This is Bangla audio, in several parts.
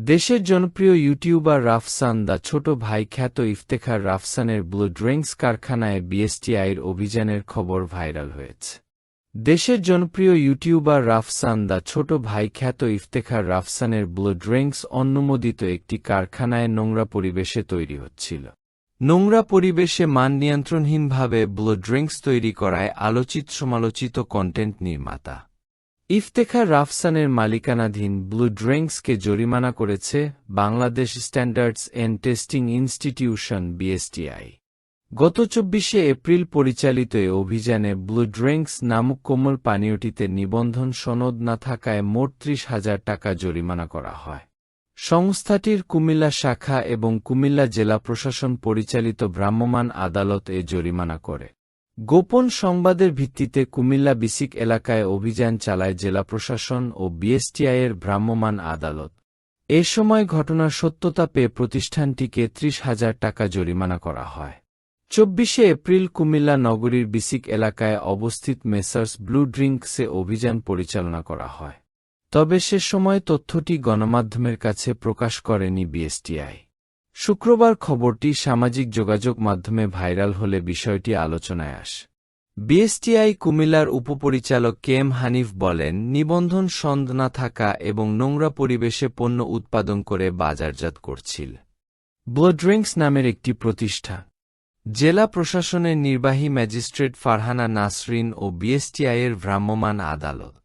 দেশের জনপ্রিয় ইউটিউবার রাফসান দা ছোট ভাই খ্যাত ইফতেখার রাফসানের ব্লু ড্রিঙ্কস কারখানায় বিএসটিআইর অভিযানের খবর ভাইরাল হয়েছে। দেশের জনপ্রিয় ইউটিউবার রাফসান দা ছোট ভাই খ্যাত ইফতেখার রাফসানের ব্লু ড্রিঙ্কস অনুমোদিত একটি কারখানায় নোংরা পরিবেশে তৈরি হচ্ছিল। নোংরা পরিবেশে মান নিয়ন্ত্রণহীনভাবে ব্লু ড্রিঙ্কস তৈরি করায় আলোচিত সমালোচিত কন্টেন্ট নির্মাতা ইফতেখার রাফসানের মালিকানাধীন ব্লু ড্রিঙ্কসকে জরিমানা করেছে Bangladesh standards and testing institution BSTI. গত ২৪শে এপ্রিল পরিচালিত এ অভিযানে ব্লু ড্রিঙ্কস নামক কোমল পানীয়টিতে নিবন্ধন সনদ না থাকায় মোট ৩০,০০০ টাকা জরিমানা করা হয়। সংস্থাটির কুমিল্লা শাখা এবং কুমিল্লা জেলা প্রশাসন পরিচালিত ভ্রাম্যমাণ আদালত এ জরিমানা করে। গোপন সংবাদের ভিত্তিতে কুমিল্লা বিসিক এলাকায় অভিযান চালায় জেলা প্রশাসন ও বিএসটিআইয়ের ভ্রাম্যমাণ আদালত। এ সময় ঘটনার সত্যতা পেয়ে প্রতিষ্ঠানটিকে ৩০,০০০ টাকা জরিমানা করা হয়। ২৪শে এপ্রিল কুমিল্লা নগরীর বিসিক এলাকায় অবস্থিত মেসার্স ব্লু ড্রিঙ্কসে অভিযান পরিচালনা করা হয়। তবে সে সময় তথ্যটি গণমাধ্যমের কাছে প্রকাশ করেনি বিএসটিআই। শুক্রবার খবরটি সামাজিক যোগাযোগ মাধ্যমে ভাইরাল হলে বিষয়টি আলোচনায় আসে। বিএসটিআই কুমিল্লার উপপরিচালক কেএম হানিফ বলেন, নিবন্ধন সনদ না থাকা এবং নোংরা পরিবেশে পণ্য উৎপাদন করে বাজারজাত করছিল ব্লু ড্রিঙ্কস নামের একটি প্রতিষ্ঠান। জেলা প্রশাসনের নির্বাহী ম্যাজিস্ট্রেট ফারহানা নাসরিন ও বিএসটিআইয়ের ভ্রাম্যমাণ আদালত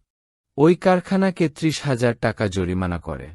ওই কারখানাকে ৩০,০০০ টাকা জরিমানা করে।